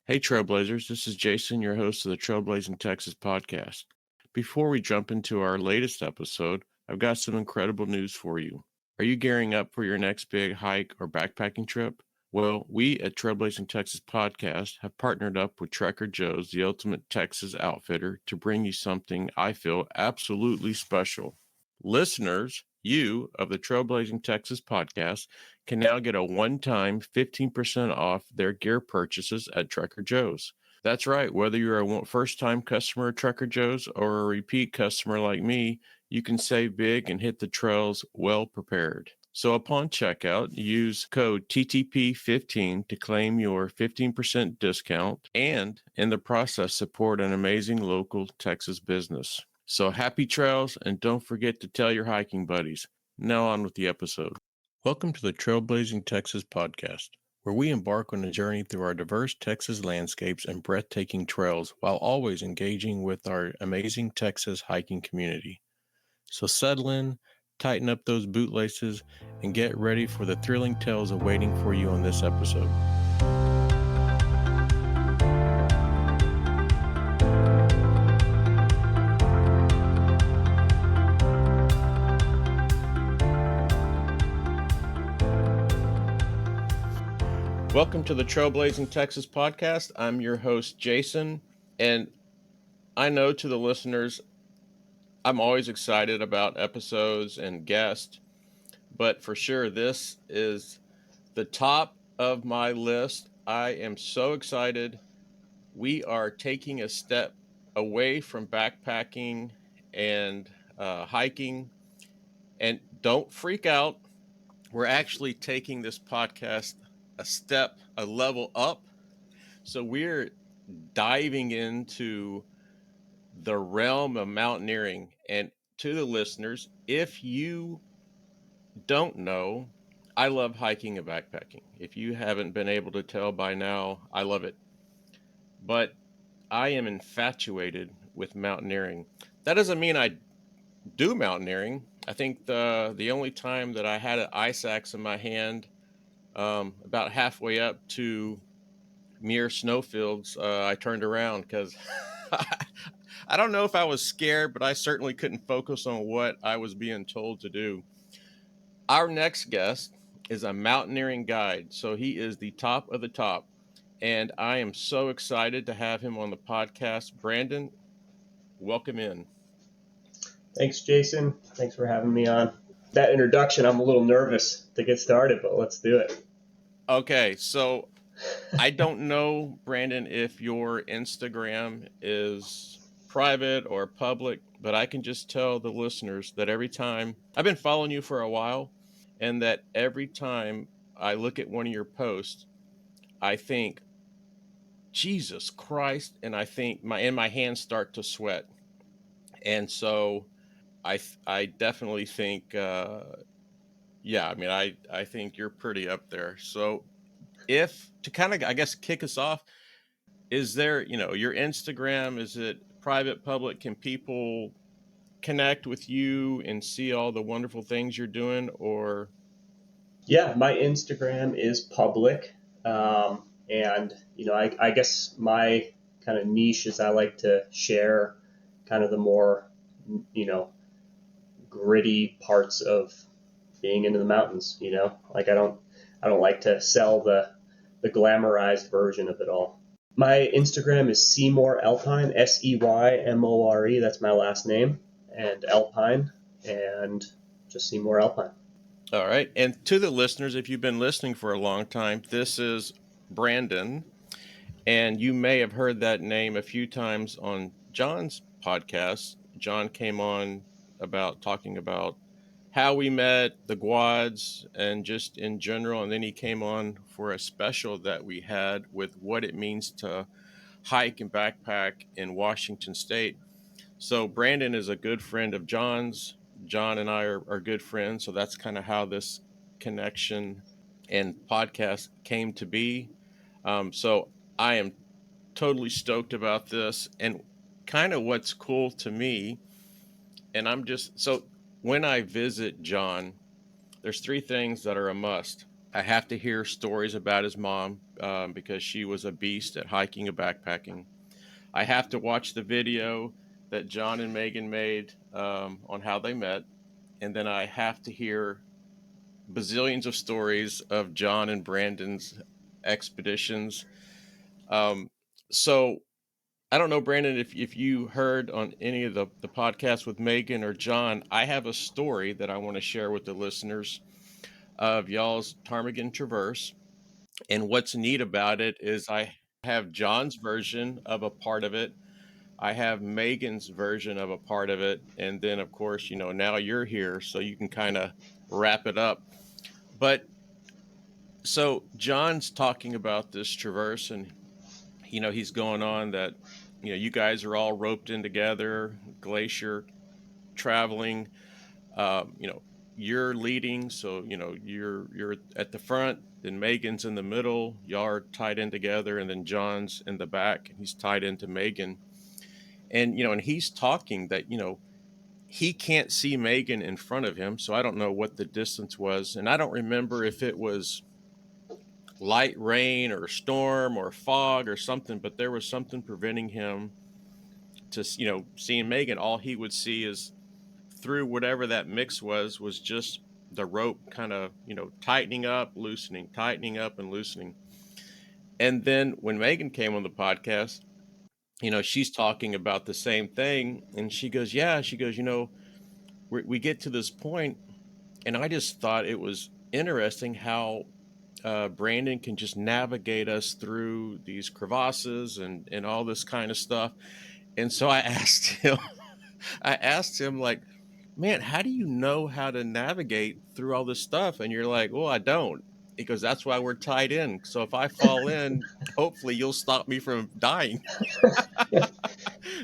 Hey, Trailblazers, this is Jason, your host of the Trailblazing Texas podcast. Before we jump into our latest episode, I've got some incredible news for you. Are you gearing up for your next big hike or backpacking trip? Well, we at Trailblazing Texas podcast have partnered up with Trekker Joe's, the ultimate Texas outfitter, to bring you something I feel absolutely special. Listeners, you of the Trailblazing Texas podcast can now get a one-time 15% off their gear purchases at Trekker Joe's. That's right, whether you're a first-time customer at Trekker Joe's or a repeat customer like me, you can save big and hit the trails well prepared. So upon checkout, use code TTP15 to claim your 15% discount and in the process support an amazing local Texas business. So happy trails, and don't forget to tell your hiking buddies. Now on with the episode. Welcome to the Trailblazing Texas podcast, where we embark on a journey through our diverse Texas landscapes and breathtaking trails while always engaging with our amazing Texas hiking community. So settle in, tighten up those bootlaces, and get ready for the thrilling tales awaiting for you on this episode. Welcome to the Trailblazing Texas podcast. I'm your host, Jason, and I know to the listeners, I'm always excited about episodes and guests, but for sure, this is the top of my list. I am so excited. We are taking a step away from backpacking and hiking, and don't freak out. We're actually taking this podcast a level up. So we're diving into the realm of mountaineering. And to the listeners, if you don't know, I love hiking and backpacking. If you haven't been able to tell by now, I love it. But I am infatuated with mountaineering. That doesn't mean I do mountaineering. I think the only time that I had an ice axe in my hand, about halfway up to mere snowfields, I turned around because I don't know if I was scared, but I certainly couldn't focus on what I was being told to do. Our next guest is a mountaineering guide, so he is the top of the top, and I am so excited to have him on the podcast. Brandon, welcome in. Thanks, Jason. Thanks for having me on. That introduction, I'm a little nervous to get started, but let's do it. Okay, so I don't know, Brandon, if your Instagram is private or public, but I can just tell the listeners that every time I've been following you for a while, and that every time I look at one of your posts, I think, Jesus Christ, and I think my hands start to sweat. And so I definitely think, yeah, I mean, I think you're pretty up there. So if to kind of, I guess, kick us off, is there, your Instagram, is it private, public? Can people connect with you and see all the wonderful things you're doing, or? Yeah, my Instagram is public. And, I guess my kind of niche is I like to share kind of the more, gritty parts of being into the mountains, like I don't like to sell the glamorized version of it all. My Instagram is Seymore Alpine, Seymore. That's my last name, and Alpine, and just Seymore Alpine. All right. And to the listeners, if you've been listening for a long time, this is Brandon, and you may have heard that name a few times on John's podcast. John came on talking about how we met, the quads, and just in general. And then he came on for a special that we had with what it means to hike and backpack in Washington State. So Brandon is a good friend of John's. John and I are good friends. So that's kind of how this connection and podcast came to be. So I am totally stoked about this. And kind of what's cool to me, and I'm just, so when I visit John, there's three things that are a must. I have to hear stories about his mom because she was a beast at hiking and backpacking. I have to watch the video that John and Megan made on how they met. And then I have to hear bazillions of stories of John and Brandon's expeditions. Um, so I don't know, Brandon, if you heard on any of the podcasts with Megan or John, I have a story that I want to share with the listeners of y'all's ptarmigan traverse. And what's neat about it is I have John's version of a part of it. I have Megan's version of a part of it. And then, of course, now you're here, so you can kind of wrap it up. But so John's talking about this traverse, and he's going on that you guys are all roped in together, glacier traveling. You're leading, so you're at the front, then Megan's in the middle, y'all are tied in together, and then John's in the back and he's tied into Megan. And and he's talking that he can't see Megan in front of him, so I don't know what the distance was, and I don't remember if it was light rain or storm or fog or something, but there was something preventing him to seeing Megan. All he would see is through whatever that mix was just the rope kind of tightening up, loosening, tightening up and loosening. And then when Megan came on the podcast, she's talking about the same thing, and she goes, yeah, she goes, we get to this point, and I just thought it was interesting how Brandon can just navigate us through these crevasses and all this kind of stuff. And so I asked him, like, man, how do you know how to navigate through all this stuff? And you're like, well, I don't. He goes, that's why we're tied in. So if I fall in, hopefully you'll stop me from dying.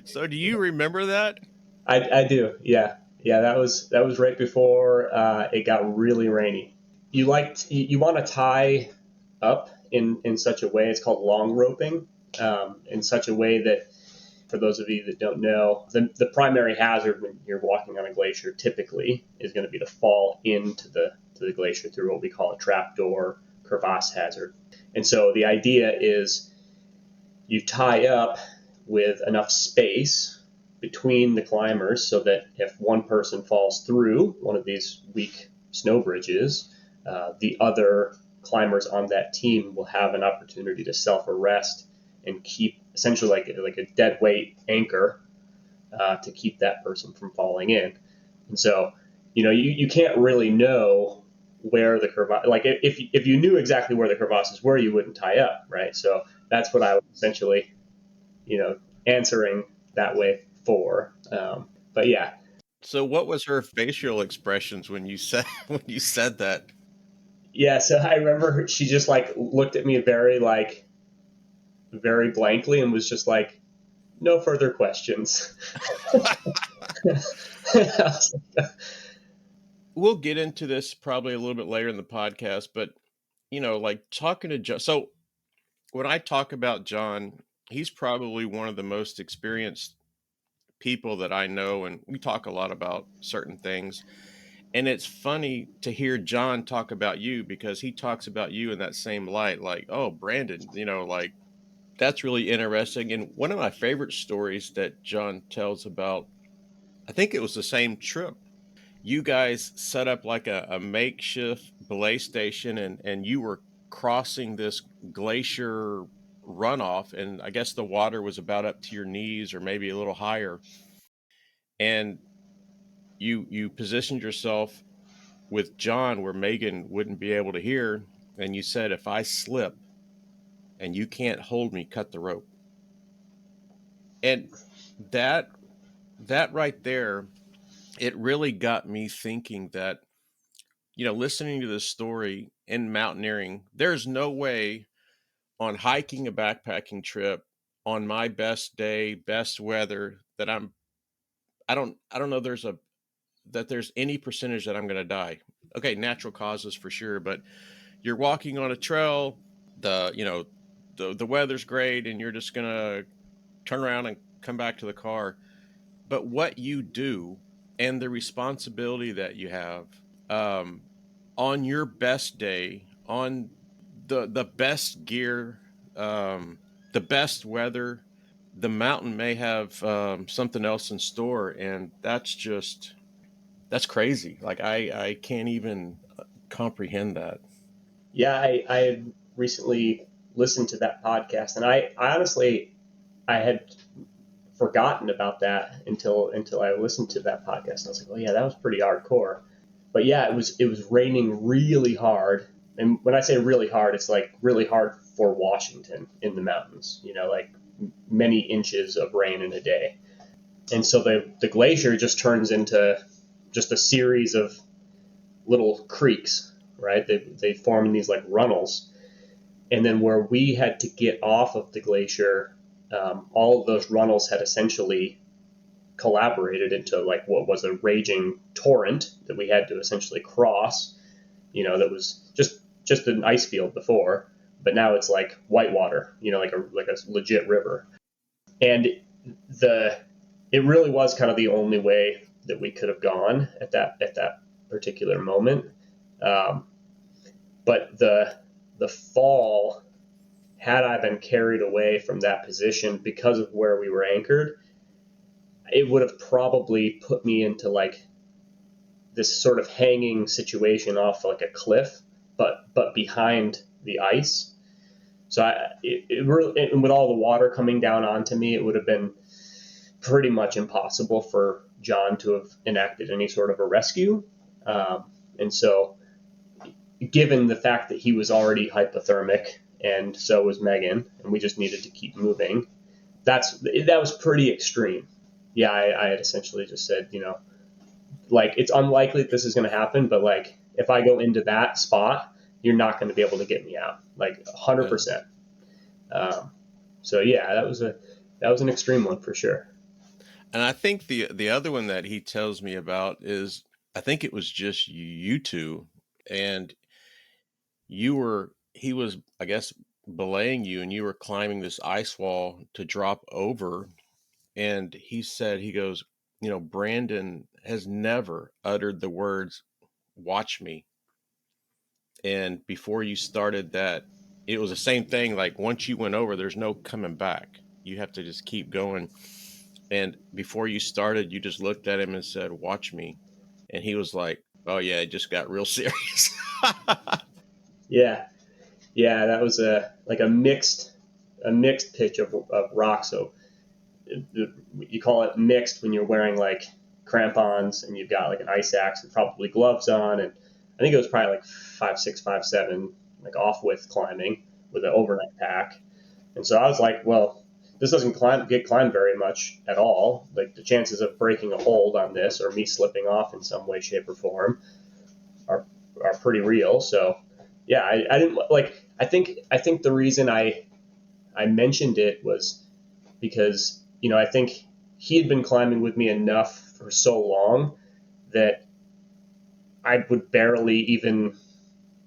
So do you remember that? I do. Yeah. Yeah. That was right before it got really rainy. You want to tie up in such a way. It's called long roping. In such a way that, for those of you that don't know, the primary hazard when you're walking on a glacier typically is going to be to fall into the glacier through what we call a trapdoor crevasse hazard. And so the idea is you tie up with enough space between the climbers so that if one person falls through one of these weak snow bridges, the other climbers on that team will have an opportunity to self-arrest and keep essentially like a dead weight anchor to keep that person from falling in. And so, you can't really know where the crevasse, like if you knew exactly where the crevasses were, you wouldn't tie up, right? So that's what I was essentially, answering that way for. But yeah. So what was her facial expressions when you said when you said that? Yeah, so I remember she just like looked at me very blankly and was just like, no further questions. We'll get into this probably a little bit later in the podcast, but like talking to John. So when I talk about John, he's probably one of the most experienced people that I know, and we talk a lot about certain things. And it's funny to hear John talk about you because he talks about you in that same light, like, oh, Brandon, like that's really interesting. And one of my favorite stories that John tells about, I think it was the same trip. You guys set up like a makeshift belay station, and you were crossing this glacier runoff, and I guess the water was about up to your knees or maybe a little higher. And you positioned yourself with John where Megan wouldn't be able to hear, and you said, if I slip and you can't hold me, cut the rope. And that that right there, it really got me thinking that, listening to this story in mountaineering, there's no way on hiking a backpacking trip on my best day, best weather, that I don't know there's any percentage that I'm going to die. Okay, natural causes for sure, but you're walking on a trail, the weather's great, and you're just going to turn around and come back to the car. But what you do and the responsibility that you have, on your best day, on the best gear, the best weather, the mountain may have something else in store, and that's crazy. Like I can't even comprehend that. Yeah, I had recently listened to that podcast, and I honestly I had forgotten about that until I listened to that podcast. I was like, oh yeah, that was pretty hardcore. But yeah, it was raining really hard, and when I say really hard, it's like really hard for Washington in the mountains. Like many inches of rain in a day, and so the glacier just turns into just a series of little creeks, right? They form in these like runnels, and then where we had to get off of the glacier, all of those runnels had essentially collaborated into like what was a raging torrent that we had to essentially cross. That was just an ice field before, but now it's like whitewater. Like a legit river. And the it really was kind of the only way that we could have gone at that particular moment. Um, but the fall, had I been carried away from that position because of where we were anchored, it would have probably put me into like this sort of hanging situation off like a cliff, but behind the ice. So it really, and with all the water coming down onto me, it would have been pretty much impossible for John to have enacted any sort of a rescue. And so, given the fact that he was already hypothermic and so was Megan, and we just needed to keep moving, that was pretty extreme. Yeah, I had essentially just said, like it's unlikely that this is going to happen, but like if I go into that spot, you're not going to be able to get me out, like Yeah. 100%. So yeah, that was an extreme one for sure. And I think the other one that he tells me about is I think it was just you two, and he was, I guess, belaying you, and you were climbing this ice wall to drop over. And he said, he goes, Brandon has never uttered the words, watch me. And before you started that, it was the same thing. Like once you went over, there's no coming back. You have to just keep going. And before you started, you just looked at him and said, watch me. And he was like, oh, yeah, it just got real serious. Yeah, yeah, that was a mixed pitch of rock. So you call it mixed when you're wearing like crampons and you've got like an ice axe and probably gloves on, and I think it was probably like 5'6", 5'7", like off width climbing with an overnight pack. And so I was like, well, this doesn't get climbed very much at all. Like the chances of breaking a hold on this or me slipping off in some way, shape, or form are are pretty real. So yeah, I didn't like. I think the reason I mentioned it was because I think he had been climbing with me enough for so long that I would barely even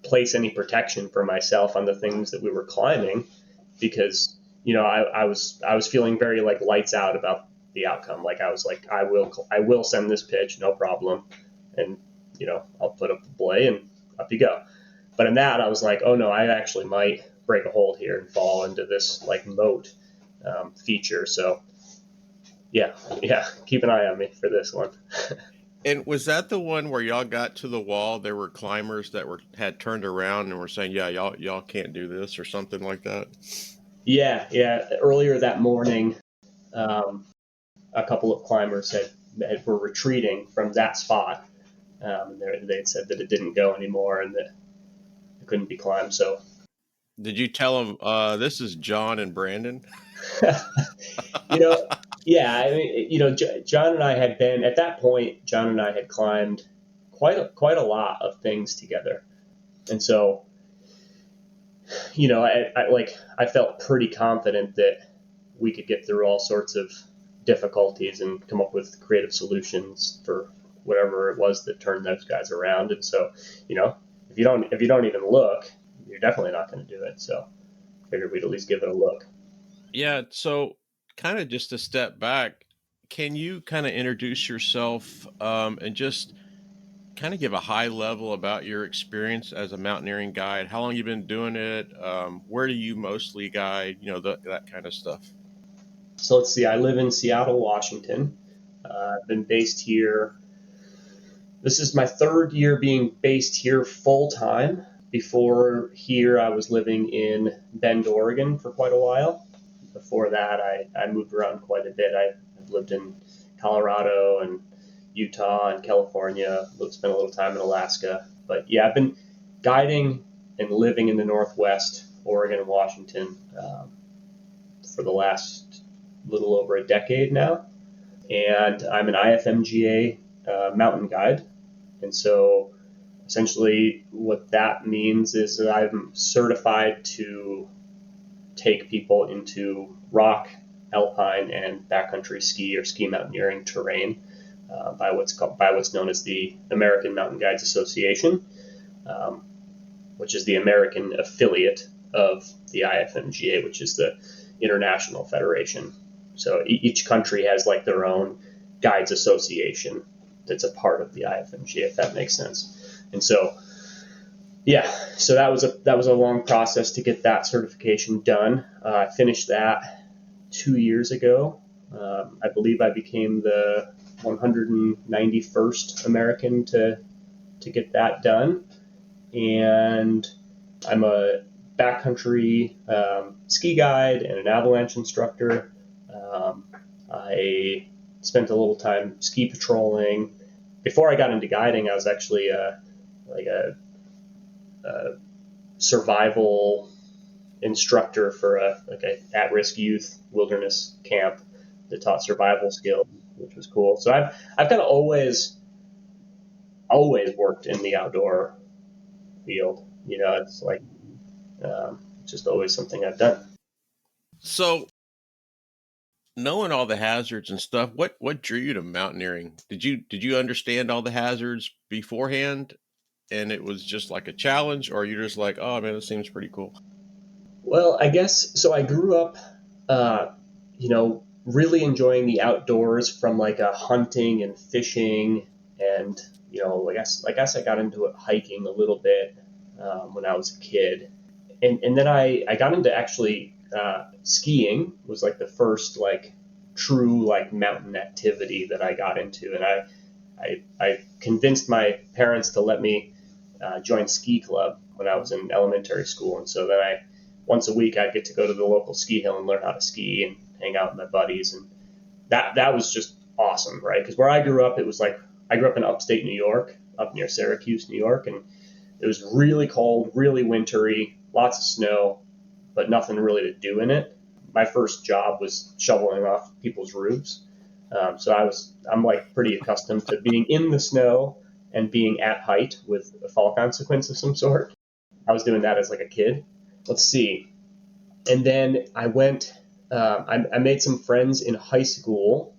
place any protection for myself on the things that we were climbing because I was feeling very like lights out about the outcome. Like I was like I will send this pitch, no problem, and I'll put up the belay and up you go. But in that I was like, oh no, I actually might break a hold here and fall into this like moat feature. So yeah, yeah, keep an eye on me for this one. And was that the one where y'all got to the wall? There were climbers that had turned around and were saying, "Yeah, y'all can't do this" or something like that. Yeah, yeah. Earlier that morning, um, a couple of climbers were retreating from that spot. They had said that it didn't go anymore and that it couldn't be climbed. So, Did you tell them this is John and Brandon? you know, yeah. I mean, John and I had been at that point. John and I had climbed quite a lot of things together, and so I felt pretty confident that we could get through all sorts of difficulties and come up with creative solutions for whatever it was that turned those guys around. And so, you know, if you don't even look, you're definitely not going to do it. So, I figured we'd at least give it a look. Yeah. So, kind of just a step back, can you kind of introduce yourself and just kind of give a high level about your experience as a mountaineering guide? How long you been doing it? Where do you mostly guide? That kind of stuff. So let's see. I live in Seattle, Washington. I've been based here. This is my third year being based here full time. Before here, I was living in Bend, Oregon for quite a while. Before that, I moved around quite a bit. I've lived in Colorado and Utah and California. Spent a little time in Alaska. But yeah, I've been guiding and living in the Northwest, Oregon and Washington, for the last little over a decade now. And I'm an IFMGA mountain guide. And so essentially what that means is that I'm certified to take people into rock, alpine, and backcountry ski or ski mountaineering terrain by what's known as the American Mountain Guides Association, um, which is the American affiliate of the IFMGA, which is the international federation. So each country has like their own guides association that's a part of the IFMGA, if that makes sense. And so, yeah, so that was a long process to get that certification done. I finished that 2 years ago. I believe I became the 191st American to get that done, and I'm a backcountry ski guide and an avalanche instructor. I spent a little time ski patrolling. Before I got into guiding, I was actually like a survival instructor for a at-risk youth wilderness camp that taught survival skills, which was cool. So I've kind of always worked in the outdoor field. It's like just always something I've done. So, knowing all the hazards and stuff, what drew you to mountaineering? Did you understand all the hazards beforehand, and it was just like a challenge, or you're just like, oh man, this seems pretty cool? Well, I guess so. I grew up, uh, really enjoying the outdoors from like a hunting and fishing, and I guess I got into it hiking a little bit when I was a kid, and then I got into actually skiing was like the first like true like mountain activity that I got into, and I convinced my parents to let me join ski club when I was in elementary school, and so then I once a week I'd get to go to the local ski hill and learn how to ski and hang out with my buddies, and that was just awesome, right? Because where I grew up, it was like I grew up in upstate New York, up near Syracuse, New York, and it was really cold, really wintry, lots of snow, but nothing really to do in it. My first job was shoveling off people's roofs, so I'm like pretty accustomed to being in the snow and being at height with a fall consequence of some sort. I was doing that as like a kid. Let's see. And then I went, I made some friends in high school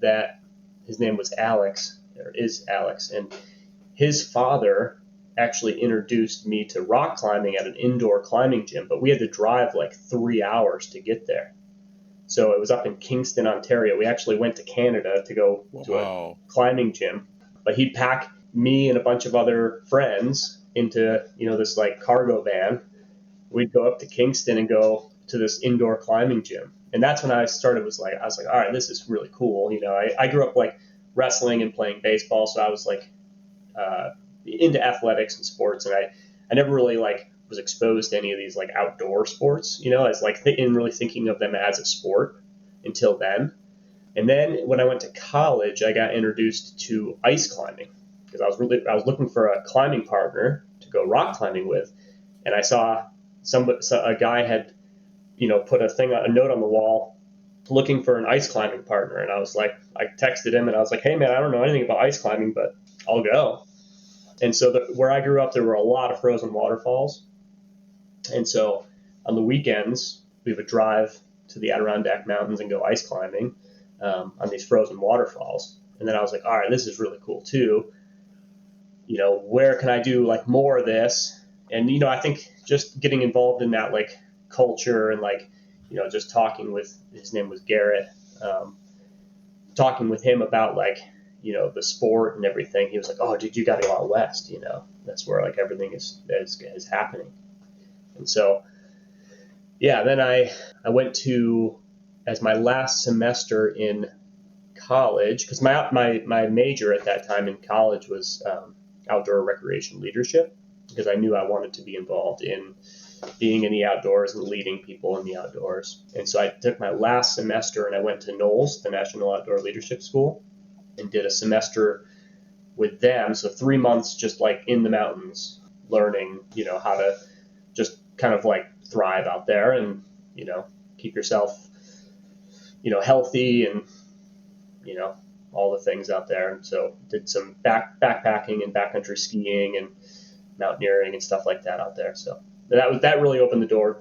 that his name was Alex, or is Alex, and his father actually introduced me to rock climbing at an indoor climbing gym, but we had to drive like 3 hours to get there. So it was up in Kingston, Ontario. We actually went to Canada to go to a Wow. climbing gym, but he'd pack me and a bunch of other friends into, this like cargo van. We'd go up to Kingston and go to this indoor climbing gym. And that's when I was like, all right, this is really cool. I grew up like wrestling and playing baseball. So I was like, into athletics and sports. And I never really like was exposed to any of these like outdoor sports, as like in really thinking of them as a sport until then. And then when I went to college, I got introduced to ice climbing because I was looking for a climbing partner to go rock climbing with, and I saw a guy had put a note on the wall looking for an ice climbing partner, and I texted him and I was like, hey man, I don't know anything about ice climbing, but I'll go. And so where I grew up, there were a lot of frozen waterfalls, and so on the weekends we would drive to the Adirondack Mountains and go ice climbing on these frozen waterfalls. And then I was like, all right, this is really cool too. Where can I do like more of this? And I think just getting involved in that like culture and like just talking with his name was Garrett, talking with him about like the sport and everything, he was like, "Oh, dude, you got to go out west. That's where like everything is happening." And so, yeah, then I went to, as my last semester in college, because my major at that time in college was outdoor recreation leadership, because I knew I wanted to be involved in being in the outdoors and leading people in the outdoors. And so I took my last semester and I went to NOLS, the National Outdoor Leadership School, and did a semester with them. So 3 months just like in the mountains, learning, how to just kind of like thrive out there and, keep yourself, healthy and, all the things out there. And so did some backpacking and backcountry skiing and mountaineering and stuff like that out there. So that really opened the door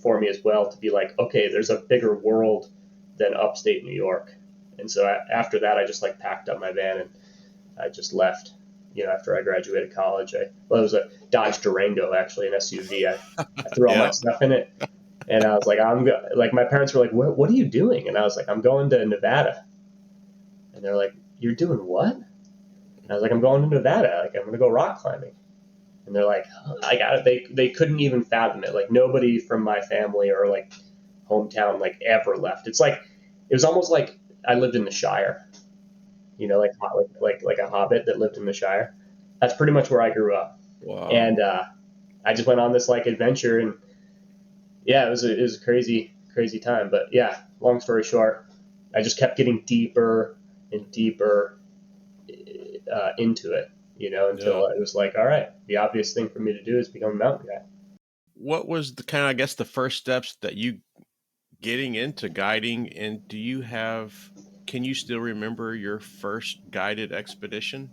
for me as well, to be like, okay, there's a bigger world than upstate New York. And so after that, I just like packed up my van and I just left. After I graduated college, it was a Dodge Durango, actually, an SUV. I threw all my Yeah. stuff in it, and I was like, like my parents were like, what are you doing? And I was like, I'm going to Nevada. And they're like, you're doing what? And I was like, I'm going to Nevada. Like, I'm going to go rock climbing. And they're like, I got it. They couldn't even fathom it. Like, nobody from my family or like hometown like ever left. It's like, it was almost like I lived in the Shire, like a hobbit that lived in the Shire. That's pretty much where I grew up. And Wow. I just went on this like adventure, and yeah, it was a crazy time. But yeah, long story short, I just kept getting deeper and deeper into it, Yeah. until it was like, all right, the obvious thing for me to do is become a mountain guide. What was the kind of, I guess, the first steps that you getting into guiding? And can you still remember your first guided expedition?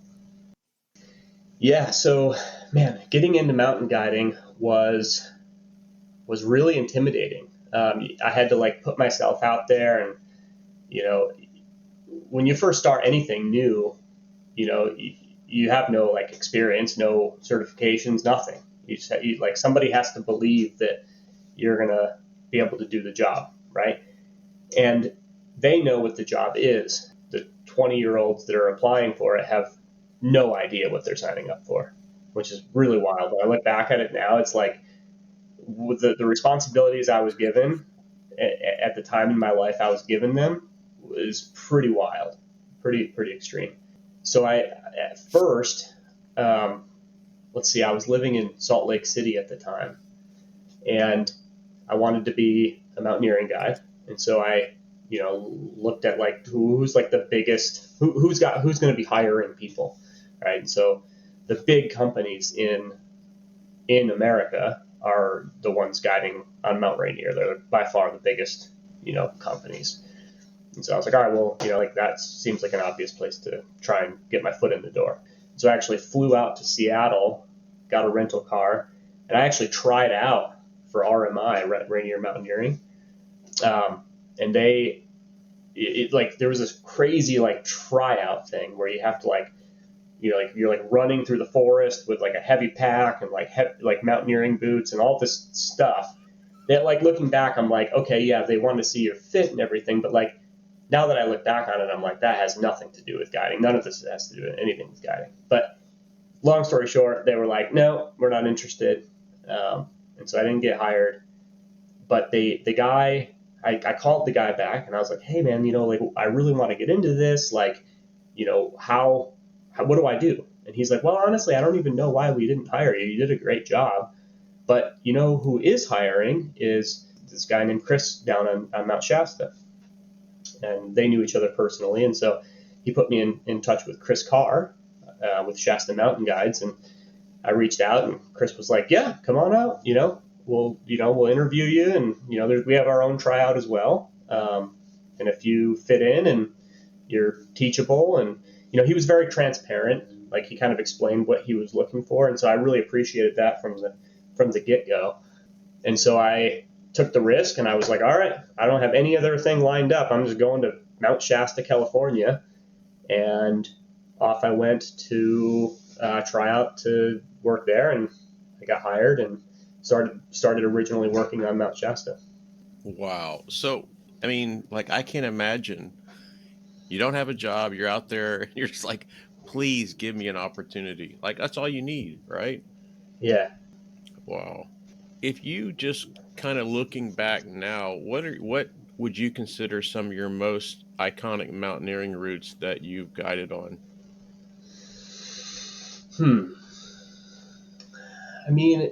Yeah, so man, getting into mountain guiding was really intimidating. I had to like put myself out there, and you know, when you first start anything new, you have no like experience, no certifications, nothing. Like somebody has to believe that you're gonna be able to do the job, right? And they know what the job is. The 20-year-olds that are applying for it have no idea what they're signing up for, which is really wild. When I look back at it now, it's like with the responsibilities I was given at the time in my life, I was given them was pretty wild, pretty extreme. So I at first, um, let's see, I was living in Salt Lake City at the time, and I wanted to be a mountaineering guide, and so I, looked at like who's like the biggest, who's going to be hiring people, right? And so the big companies in America are the ones guiding on Mount Rainier. They're by far the biggest, companies. And so I was like, all right, well, like that seems like an obvious place to try and get my foot in the door. So I actually flew out to Seattle, got a rental car, and I actually tried out for RMI, Rainier Mountaineering. And like there was this crazy like tryout thing where you have to like, you're like running through the forest with like a heavy pack and like like mountaineering boots and all this stuff. That like looking back, I'm like, okay, yeah, they want to see your fit and everything, but like now that I look back on it, I'm like, that has nothing to do with guiding. None of this has to do with anything with guiding. But long story short, they were like, no, we're not interested. And so I didn't get hired. But the guy, I called the guy back and I was like, hey man, like I really want to get into this. Like, what do I do? And he's like, well, honestly, I don't even know why we didn't hire you. You did a great job. But who is hiring is this guy named Chris down on Mount Shasta. And they knew each other personally. And so he put me in touch with Chris Carr with Shasta Mountain Guides. And I reached out and Chris was like, yeah, come on out. We'll interview you. And, we have our own tryout as well. And if you fit in and you're teachable, and, he was very transparent. Like he kind of explained what he was looking for. And so I really appreciated that from the get go. And so I took the risk and I was like, all right, I don't have any other thing lined up. I'm just going to Mount Shasta, California. And off I went to try out to work there. And I got hired and started originally working on Mount Shasta. Wow. So, I mean, like, I can't imagine. You don't have a job. You're out there. You're just like, please give me an opportunity. Like that's all you need, right? Yeah. Wow. If you just kind of looking back now, what would you consider some of your most iconic mountaineering routes that you've guided on? Hmm. I mean,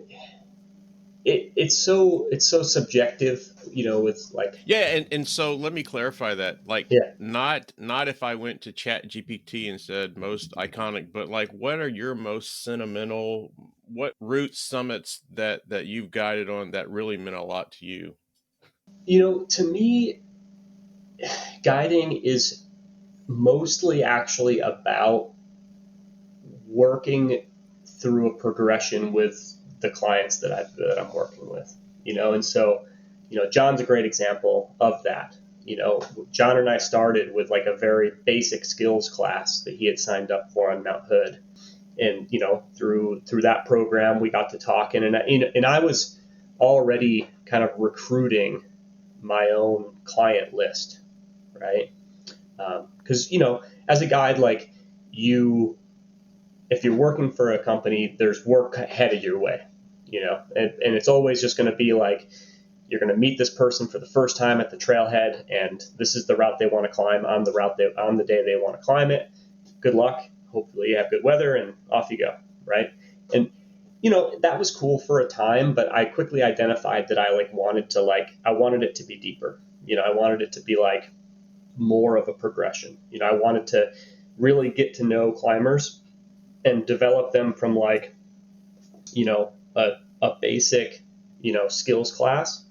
it's so subjective, with like, Yeah, and so let me clarify that. Like yeah. not if I went to Chat GPT and said most iconic, but like what are your most sentimental, what route summits that you've guided on that really meant a lot to you? To me, guiding is mostly actually about working through a progression with the clients that I'm working with, and so, John's a great example of that. John and I started with like a very basic skills class that he had signed up for on Mount Hood, and through that program we got to talking, and I was already kind of recruiting my own client list, right? Because as a guide, like, you if you're working for a company, there's work headed your way, and it's always just going to be like, you're going to meet this person for the first time at the trailhead, and this is the route they want to climb on on the day they want to climb it. Good luck. Hopefully you have good weather, and off you go, right? And that was cool for a time, but I quickly identified that I wanted it to be deeper. I wanted it to be like more of a progression. I wanted to really get to know climbers and develop them from like, a basic, skills class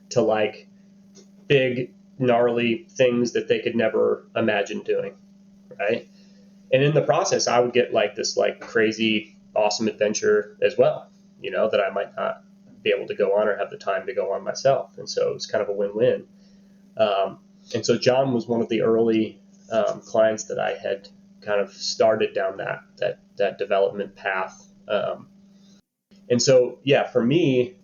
to like big, gnarly things that they could never imagine doing, right? And in the process, I would get like this like crazy, awesome adventure as well, that I might not be able to go on or have the time to go on myself. And so it was kind of a win-win. And so John was one of the early clients that I had kind of started down that development path. And so, yeah, for me,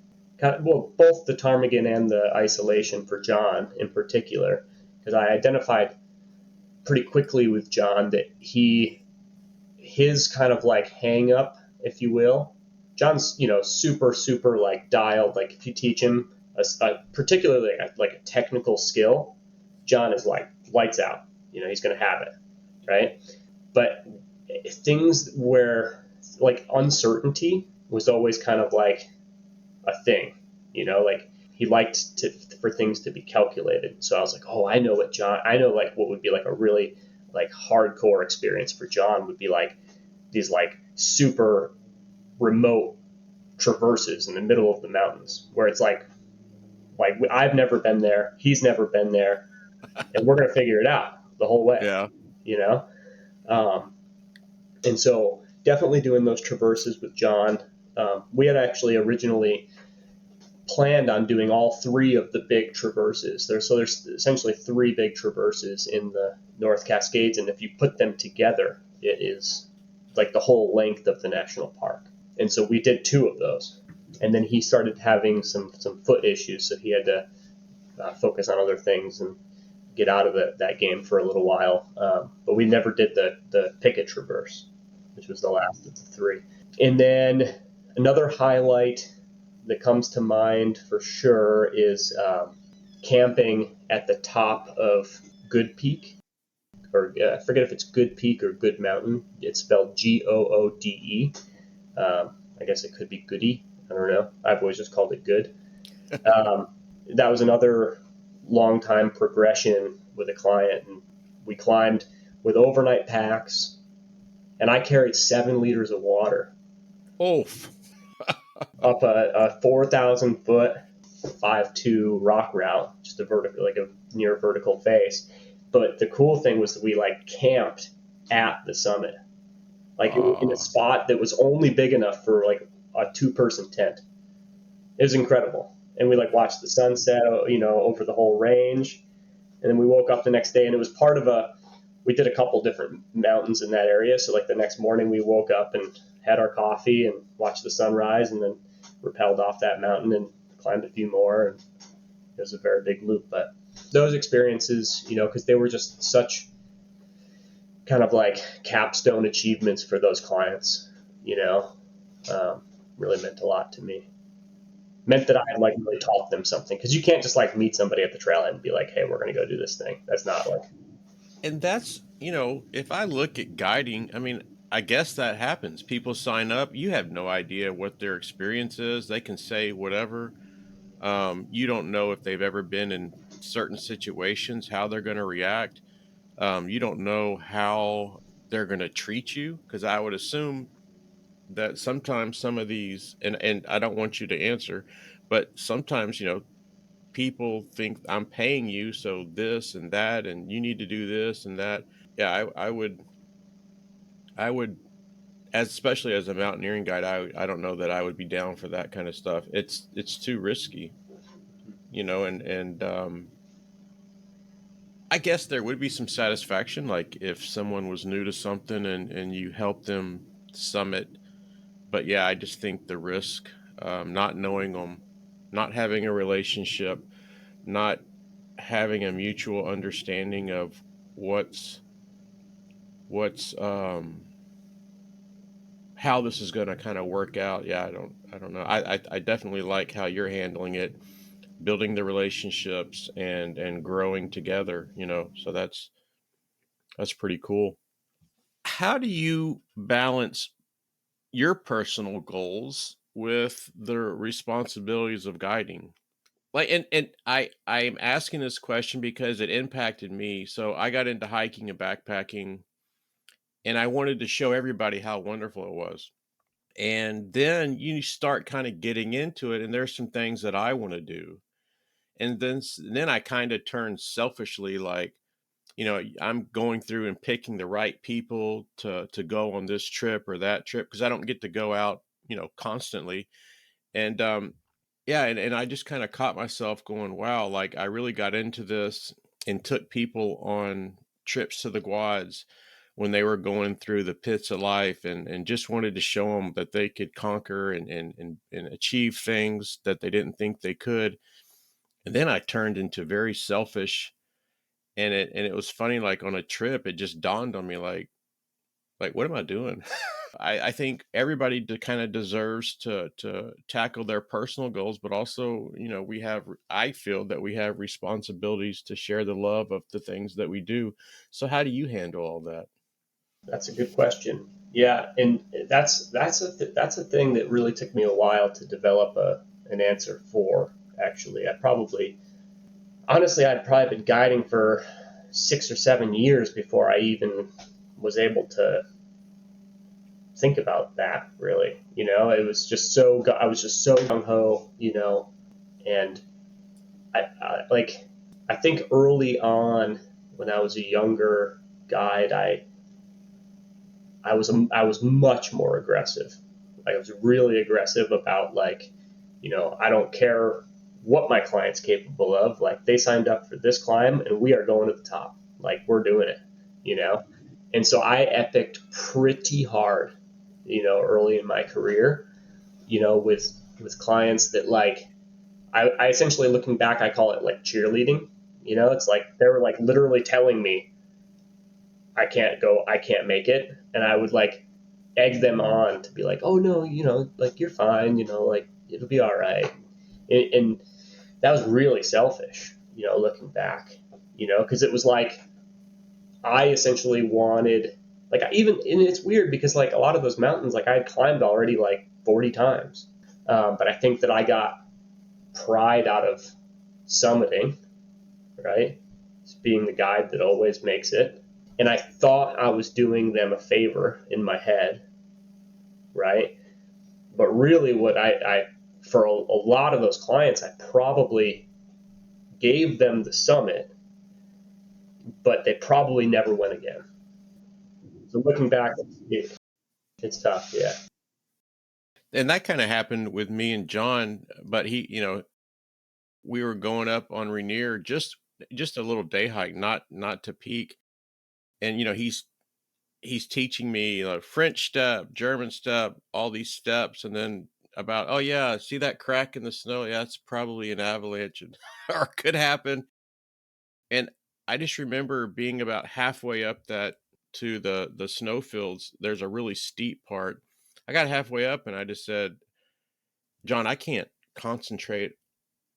both the ptarmigan and the isolation for John in particular, because I identified pretty quickly with John that his kind of like hang up, if you will. John's, super, super like dialed. Like if you teach him particularly like a technical skill, John is like lights out. He's going to have it, right? But things where like uncertainty was always kind of like a thing, like he liked for things to be calculated. So I was like, oh, I know like what would be like a really like hardcore experience for John would be like these like super remote traverses in the middle of the mountains where it's like I've never been there, he's never been there, and we're gonna figure it out the whole way, Yeah. you know. Um, and so definitely doing those traverses with John. We had actually originally planned on doing all three of the big traverses. There's essentially three big traverses in the North Cascades, and if you put them together, it is like the whole length of the national park. And so we did two of those, and then he started having some foot issues, so he had to focus on other things and get out of that game for a little while. But we never did the Picket Traverse, which was the last of the three. And then another highlight that comes to mind for sure is camping at the top of Good Peak, or I forget if it's Good Peak or Good Mountain. It's spelled Goode. I guess it could be Goody. I don't know. I've always just called it Good. Um, that was another long time progression with a client, and we climbed with overnight packs, and I carried 7 liters of water Oof. up a 4,000 foot 5-2 rock route, just a vertical, like a near vertical face. But the cool thing was that we like camped at the summit, like in a Uh, spot that was only big enough for like a 2-person tent. It was incredible. And we like watched the sunset, over the whole range. And then we woke up the next day, and it was part of we did a couple different mountains in that area. So like the next morning we woke up and had our coffee and watched the sunrise, and then rappelled off that mountain and climbed a few more. And it was a very big loop. But those experiences, because they were just such kind of like capstone achievements for those clients, you know, really meant a lot to me. Meant that I had like really taught them something, because you can't just like meet somebody at the trailhead and be like, hey, we're going to go do this thing. That's not like, And that's, if I look at guiding, I mean, I guess that happens. People sign up, you have no idea what their experience is. They can say whatever. You don't know if they've ever been in certain situations, how they're going to react. You don't know how they're going to treat you, because I would assume that sometimes some of these, and I don't want you to answer, but sometimes, people think I'm paying you, so this and that, and you need to do this and that. Yeah, I would, as especially as a mountaineering guide, I don't know that I would be down for that kind of stuff. It's too risky, and I guess there would be some satisfaction, like if someone was new to something and you help them summit. But yeah, I just think the risk, not knowing them, not having a relationship, not having a mutual understanding of what's how this is going to kind of work out. Yeah, I don't know. I definitely like how you're handling it, building the relationships and growing together. So that's pretty cool. How do you balance your personal goals with the responsibilities of guiding? Like, and I'm asking this question because it impacted me. So I got into hiking and backpacking, and I wanted to show everybody how wonderful it was. And then you start kind of getting into it, and there's some things that I want to do. And then I kind of turned selfishly, like, I'm going through and picking the right people to go on this trip or that trip, because I don't get to go out, constantly. And yeah, and I just kind of caught myself going, wow, like I really got into this and took people on trips to the quads when they were going through the pits of life, and just wanted to show them that they could conquer and achieve things that they didn't think they could. And then I turned into very selfish, and it was funny, like on a trip, it just dawned on me, like what am I doing? I think everybody kind of deserves to tackle their personal goals, but also, I feel that we have responsibilities to share the love of the things that we do. So how do you handle all that? that's a good question. Yeah. And that's a thing that really took me a while to develop an answer for, actually. I'd probably been guiding for 6 or 7 years before I even was able to think about that, really. It was just I was just so gung ho, and like, I think early on when I was a younger guide, I was much more aggressive. Like, I was really aggressive about, like, I don't care what my client's capable of. Like, they signed up for this climb and we are going to the top. Like, we're doing it, you know? And so I epicked pretty hard, early in my career, with clients that, like, I essentially, looking back, I call it like cheerleading. It's like they were like literally telling me I can't go, I can't make it, and I would like egg them on to be like, oh no, like, you're fine, like, it'll be all right. And that was really selfish, looking back, because it was like I essentially wanted, like, and it's weird because, like, a lot of those mountains, like, I had climbed already like 40 times, but I think that I got pride out of summiting, right? It's being the guide that always makes it. And I thought I was doing them a favor in my head, right? But really, what I for a lot of those clients, I probably gave them the summit, but they probably never went again. So looking back, it's tough. Yeah. And that kind of happened with me and John, but we were going up on Rainier, just a little day hike, not to peak. And he's teaching me, French step, German step, all these steps, and then about, oh yeah, see that crack in the snow? Yeah, that's probably an avalanche, or could happen. And I just remember being about halfway up that. to the snow fields, there's a really steep part. I got halfway up and I just said, John, I can't concentrate.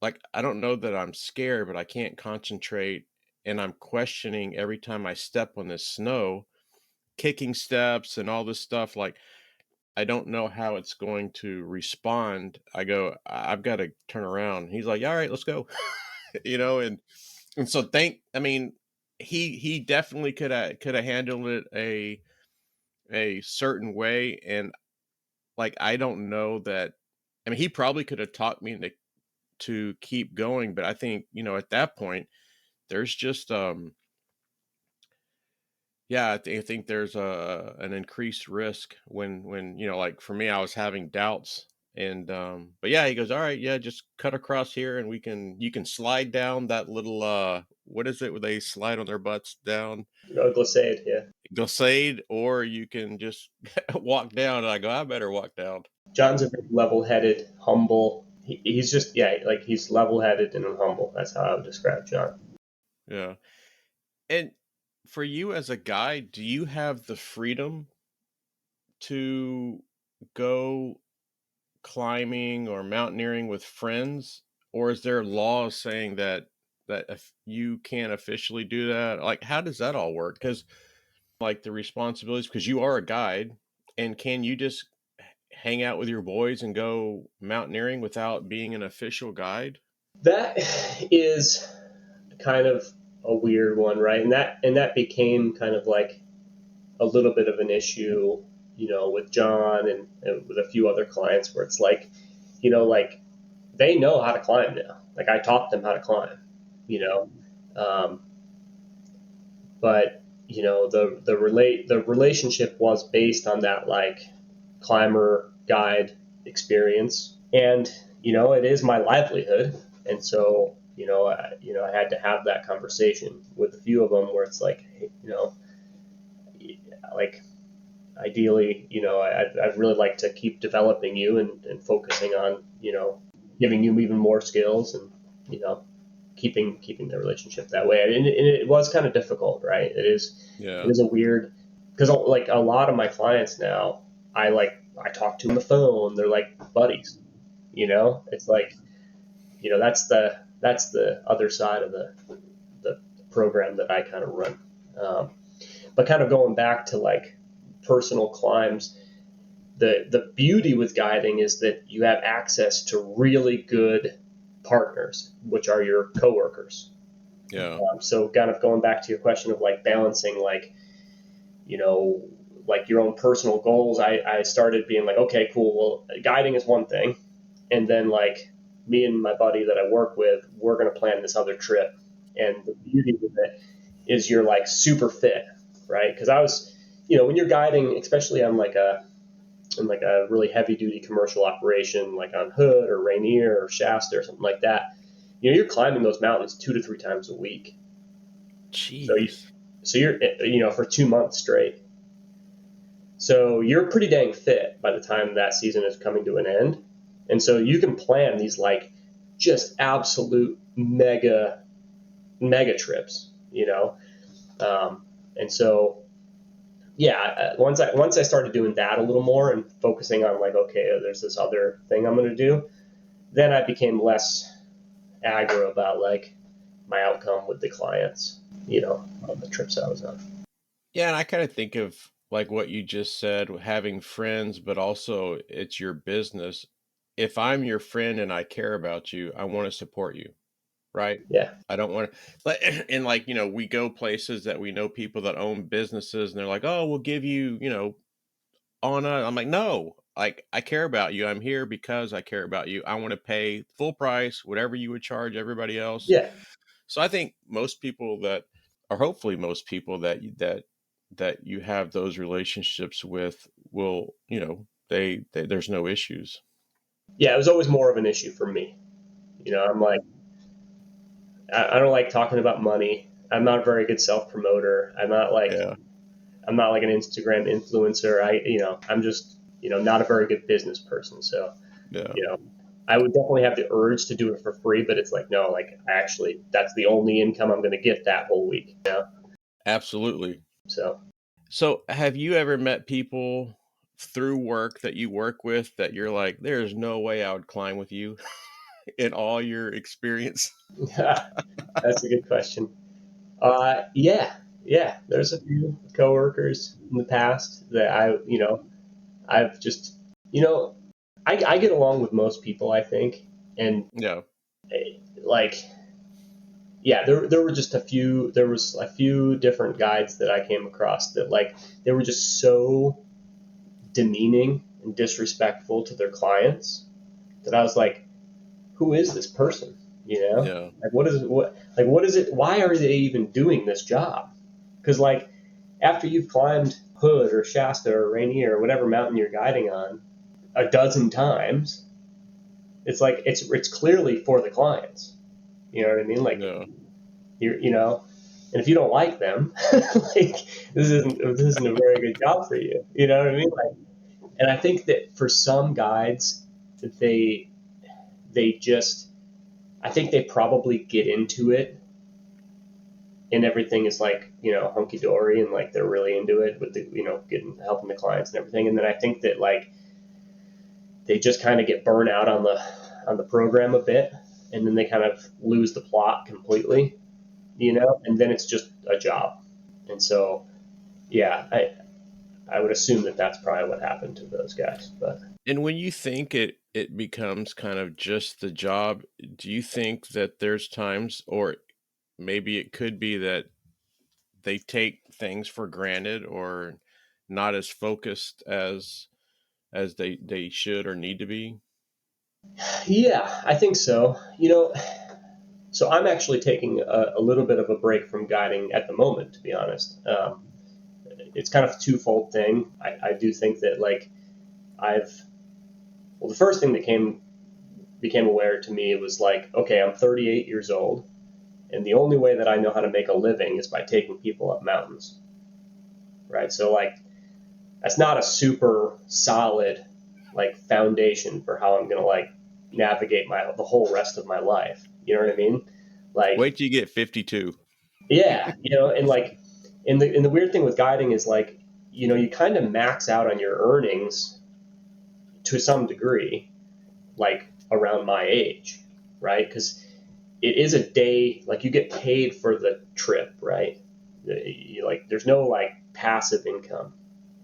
Like, I don't know that I'm scared, but I can't concentrate. And I'm questioning every time I step on this snow, kicking steps and all this stuff. Like, I don't know how it's going to respond. I go, I've got to turn around. He's like, all right, let's go. And so I mean, he definitely could have handled it a certain way. And like, I don't know that. I mean, he probably could have taught me to keep going, but I think, at that point, there's just yeah, I think there's an increased risk when like for me, I was having doubts. And but yeah, he goes, all right, yeah, just cut across here and you can slide down that little what is it where they slide on their butts down? Glissade, yeah. Glissade, or you can just walk down. And I go, I better walk down. John's a very level-headed, humble. He's just, yeah, like he's level-headed and humble. That's how I would describe John. Yeah. And for you as a guy, do you have the freedom to go climbing or mountaineering with friends, or is there laws saying that if you can't officially do that? Like, how does that all work? Because like the responsibilities, because you are a guide, and can you just hang out with your boys and go mountaineering without being an official guide? That is kind of a weird one, right? And that became kind of like a little bit of an issue, with John and with a few other clients where it's like, like they know how to climb now. Like I taught them how to climb, you know, um, but the relationship was based on that like climber guide experience, and it is my livelihood, and so I had to have that conversation with a few of them where it's like, hey, like ideally, I'd really like to keep developing you and focusing on, giving you even more skills and, you know, keeping the relationship that way. And it was kind of difficult, right? It Yeah. is a weird, because like a lot of my clients now, I talk to on the phone. They're like buddies, it's like, that's the other side of the program that I kind of run. But kind of going back to like personal climbs, the beauty with guiding is that you have access to really good partners, which are your coworkers. Yeah. So kind of going back to your question of like balancing, like, you know, like your own personal goals, I started being like, okay, cool. Well, guiding is one thing. And then like me and my buddy that I work with, we're going to plan this other trip. And the beauty with it is you're like super fit, right? Because I was, when you're guiding, especially on like a really heavy duty commercial operation, like on Hood or Rainier or Shasta or something like that, you're climbing those mountains 2 to 3 times a week. So Jeez. you're, for 2 months straight. So you're pretty dang fit by the time that season is coming to an end. And so you can plan these like just absolute mega trips, and so yeah, once I started doing that a little more and focusing on like, okay, there's this other thing I'm going to do, then I became less aggro about like my outcome with the clients, on the trips I was on. Yeah, and I kind of think of like what you just said, having friends, but also it's your business. If I'm your friend and I care about you, I want to support you, right? Yeah, I don't want to, like, and like, we go places that we know people that own businesses and they're like, oh, we'll give you, I'm like, no, like, I care about you. I'm here because I care about you. I want to pay full price, whatever you would charge everybody else. yeah, So I think most people that, or hopefully most people that you have those relationships with will, there's no issues. yeah. It was always more of an issue for me. I'm like, I don't like talking about money. I'm not a very good self promoter. Yeah, I'm not like an Instagram influencer. I'm just, not a very good business person. So, yeah, you know, I would definitely have the urge to do it for free, but it's like, no, like actually, that's the only income I'm going to get that whole week. absolutely. So, So, have you ever met people through work that you work with that you're like, there's no way I would climb with you in all your experience? That's a good question. Yeah. There's a few coworkers in the past that I've just, you know, I get along with most people, I think, and Yeah. like, yeah, there were just a few. There was a few different guides that I came across that like they were just so demeaning and disrespectful to their clients that I was like, who is this person? Yeah. Like what is it? Why are they even doing this job? Because like after you've climbed Hood or Shasta or Rainier or whatever mountain you're guiding on a dozen times, it's like it's clearly for the clients. You know what I mean? Like Yeah. and if you don't like them, like this isn't a very good job for you. You know what I mean? Like, and I think that for some guides, they they just I think they probably get into it and everything is like hunky dory and like they're really into it with the getting helping the clients and everything. And then I think that like they just kind of get burnt out on the program a bit, and then they kind of lose the plot completely, and then it's just a job. And so yeah, I would assume that that's probably what happened to those guys. But And when you think it becomes kind of just the job, do you think that there's times, or maybe it could be that they take things for granted or not as focused as they should or need to be? yeah, I think so. So I'm actually taking a little bit of a break from guiding at the moment, to be honest. It's kind of a twofold thing. I do think that like I've well, the first thing that became aware to me was like, okay, I'm 38 years old, and the only way that I know how to make a living is by taking people up mountains, right? So like that's not a super solid like foundation for how I'm gonna like navigate the whole rest of my life. You know what I mean? Like, Wait till you get 52. yeah, and like, and the weird thing with guiding is like, you kind of max out on your earnings to some degree, like around my age, right? Because it is a day, like you get paid for the trip, right? Like, there's no like passive income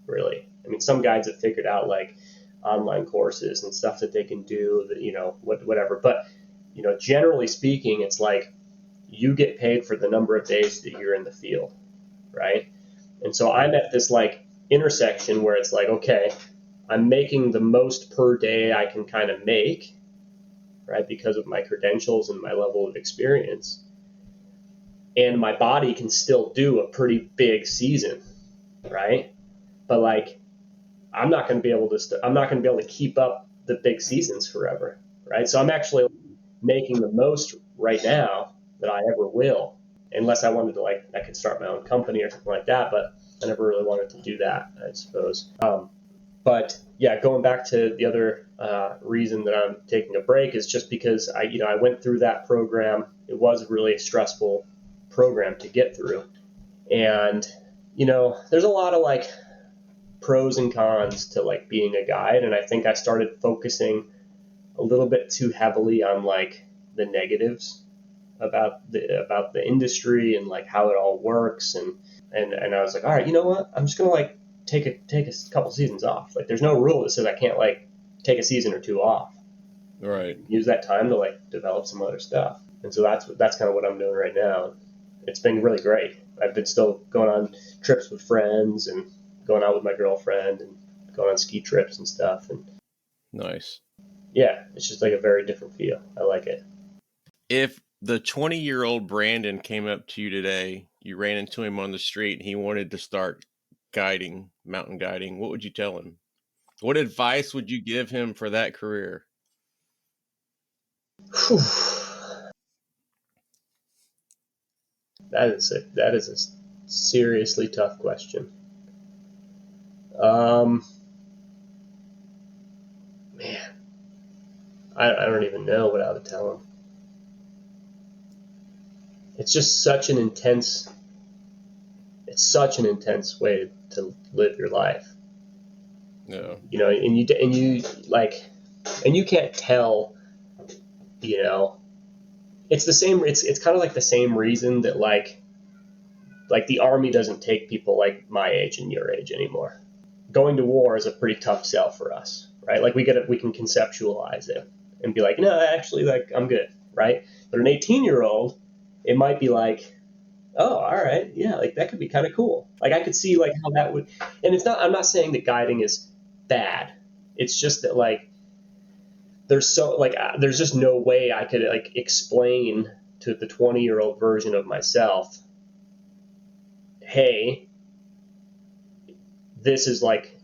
really. I mean, some guides have figured out like online courses and stuff that they can do that, whatever. But, generally speaking, it's like you get paid for the number of days that you're in the field, right? And so I'm at this like intersection where it's like, okay, I'm making the most per day I can kind of make, right? Because of my credentials and my level of experience. And my body can still do a pretty big season, right? But like, I'm not going to be able to keep up the big seasons forever, right? So I'm actually making the most right now that I ever will, unless I wanted to like I could start my own company or something like that. But I never really wanted to do that, I suppose. But yeah, going back to the other reason that I'm taking a break is just because I went through that program. It was really a stressful program to get through, and there's a lot of like pros and cons to like being a guide, and I think I started focusing a little bit too heavily on like the negatives about the industry and like how it all works, and I was like, all right, you know what? I'm just gonna like take a couple seasons off. Like, there's no rule that says I can't like take a season or two off. Right. Use that time to like develop some other stuff. And so that's kind of what I'm doing right now. It's been really great. I've been still going on trips with friends and going out with my girlfriend and going on ski trips and stuff. And Nice. yeah, it's just like a very different feel. I like it. If the 20-year-old Brandon came up to you today, you ran into him on the street, and he wanted to start guiding, mountain guiding, what would you tell him? What advice would you give him for that career? Whew. That is a seriously tough question. Um, Man, I don't even know what I would tell him. It's just such an intense. It's such an intense way to live your life. Yeah. You know, and you can't tell, you know, it's the same. It's kind of like the same reason that like the army doesn't take people like my age and your age anymore. Going to war is a pretty tough sell for us, right? Like we can conceptualize it and be like, no, actually, like I'm good, right? But an 18-year-old, it might be like, oh, all right, yeah, like that could be kind of cool. Like I could see like how that would, and it's not. I'm not saying that guiding is bad. It's just that like there's just no way I could like explain to the 20-year-old version of myself, hey, this is like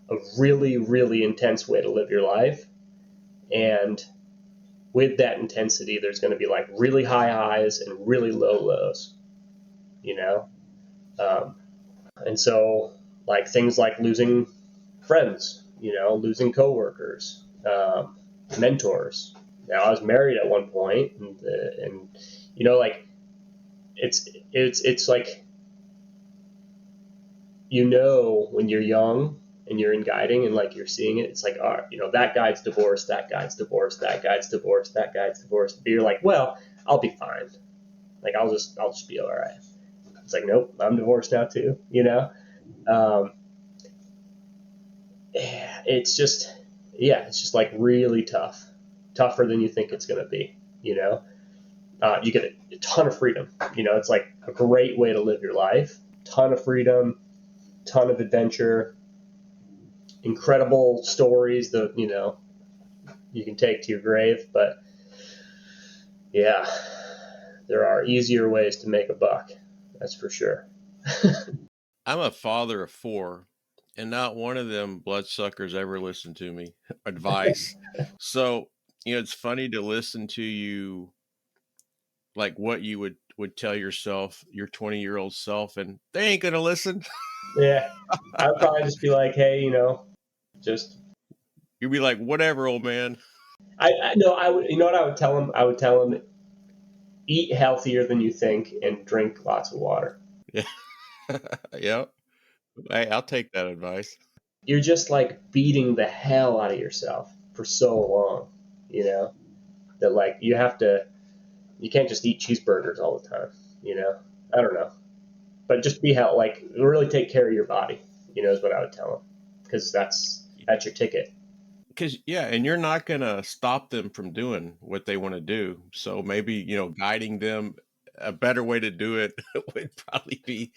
a really, really intense way to live your life. And with that intensity, there's going to be like really high highs and really low lows, you know? Um, and so, like things like losing friends, you know, losing coworkers, mentors. Now, I was married at one point, and you know, like it's like, you know, when you're young and you're in guiding and like you're seeing it, it's like, all right, you know, that guy's divorced, that guy's divorced, that guy's divorced, that guy's divorced. But you're like, well, I'll be fine. Like I'll just be all right. It's like, nope, I'm divorced now too. You know, um, it's just, yeah, it's just like really tough, tougher than you think it's going to be. You know, you get a ton of freedom. You know, it's like a great way to live your life. Ton of freedom, ton of adventure, incredible stories that, you know, you can take to your grave. But yeah, there are easier ways to make a buck. That's for sure. I'm a father of 4, and not one of them bloodsuckers ever listened to me advice. So, it's funny to listen to you, like what you would tell yourself, your 20-year-old self, and they ain't gonna listen. Yeah, I'd probably just be like, hey, you know, just You'd be like, whatever, old man. I no, I would, you know what I would tell him? I would tell him, eat healthier than you think and drink lots of water. Yeah. Yeah. Hey, I'll take that advice. You're just like beating the hell out of yourself for so long, you know, that like you can't just eat cheeseburgers all the time, you know. I don't know, but just be how like really take care of your body, you know, is what I would tell them, because that's your ticket. Because, yeah, and you're not going to stop them from doing what they want to do. So maybe, guiding them a better way to do it would probably be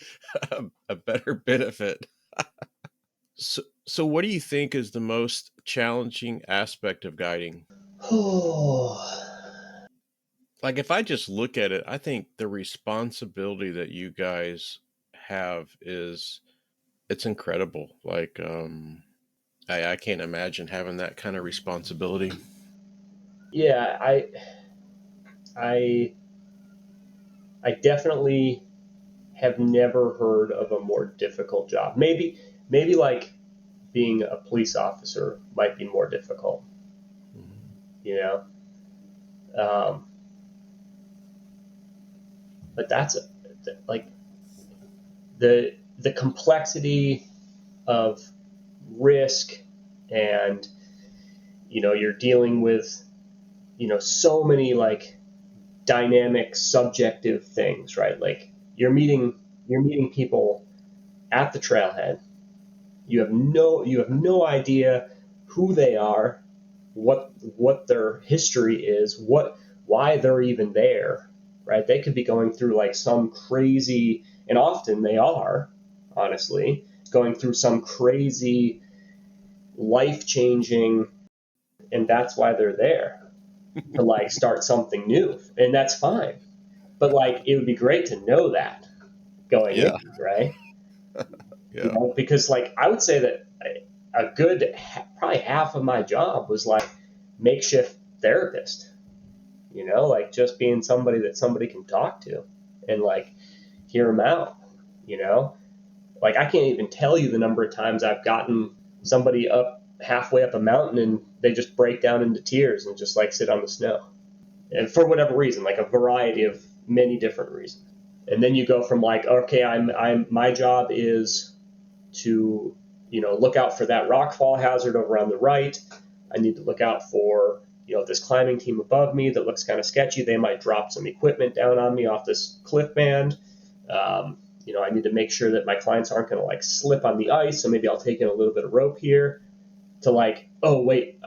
a better benefit. So what do you think is the most challenging aspect of guiding? Oh, Like, if I just look at it, I think the responsibility that you guys have it's incredible. Like, I can't imagine having that kind of responsibility. yeah, I I definitely have never heard of a more difficult job. Maybe like being a police officer might be more difficult, Mhm. you know. Um, but that's like the complexity of risk, and you know you're dealing with, you know, so many like dynamic subjective things, right? Like you're meeting people at the trailhead. You have no idea who they are, what their history is, why they're even there, right? They could be going through like some crazy, and often they are, honestly, going through some crazy life changing, and that's why they're there, to like start something new, and that's fine. But like it would be great to know that going in, Yeah, right? You yeah. know, because like I would say that a good probably half of my job was like makeshift therapist, you know, like just being somebody that somebody can talk to and like hear them out, you know. Like I can't even tell you the number of times I've gotten somebody up halfway up a mountain and they just break down into tears and just like sit on the snow, and for whatever reason, like a variety of many different reasons. And then you go from like, okay, my job is to, look out for that rock fall hazard over on the right. I need to look out for, this climbing team above me that looks kind of sketchy. They might drop some equipment down on me off this cliff band. I need to make sure that my clients aren't going to like slip on the ice. So maybe I'll take in a little bit of rope here to like, oh, wait,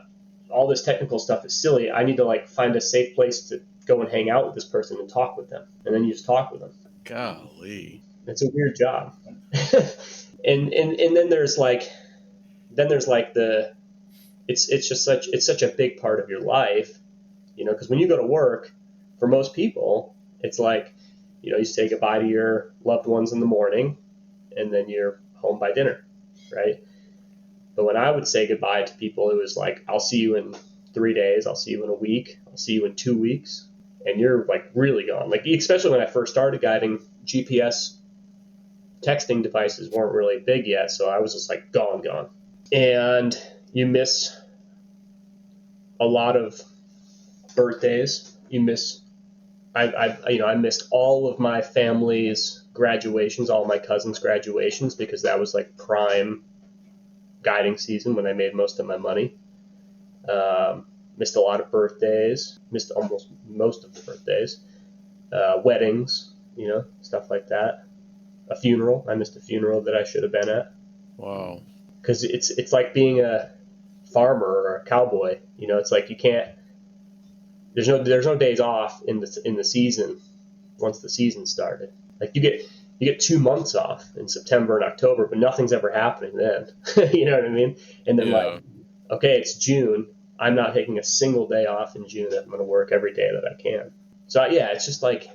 all this technical stuff is silly. I need to like find a safe place to go and hang out with this person and talk with them. And then you just talk with them. Golly. It's a weird job. and then there's like the it's such a big part of your life, because when you go to work, for most people, it's like, you say goodbye to your loved ones in the morning and then you're home by dinner, right? But when I would say goodbye to people, it was like, I'll see you in 3 days, I'll see you in a week, I'll see you in 2 weeks, and you're like really gone. Like, especially when I first started guiding, GPS texting devices weren't really big yet, so I was just like gone. And you miss a lot of birthdays. You miss I missed all of my family's graduations, all of my cousins' graduations, because that was like prime guiding season when I made most of my money. Missed a lot of birthdays. Missed almost most of the birthdays. Weddings, stuff like that. A funeral. I missed a funeral that I should have been at. Wow. Because it's like being a farmer or a cowboy. It's like you can't. There's no days off in the season once the season started. Like you get 2 months off in September and October, but nothing's ever happening then. You know what I mean? And then Yeah. like, okay, it's June. I'm not taking a single day off in June. I'm going to work every day that I can. So yeah, it's just like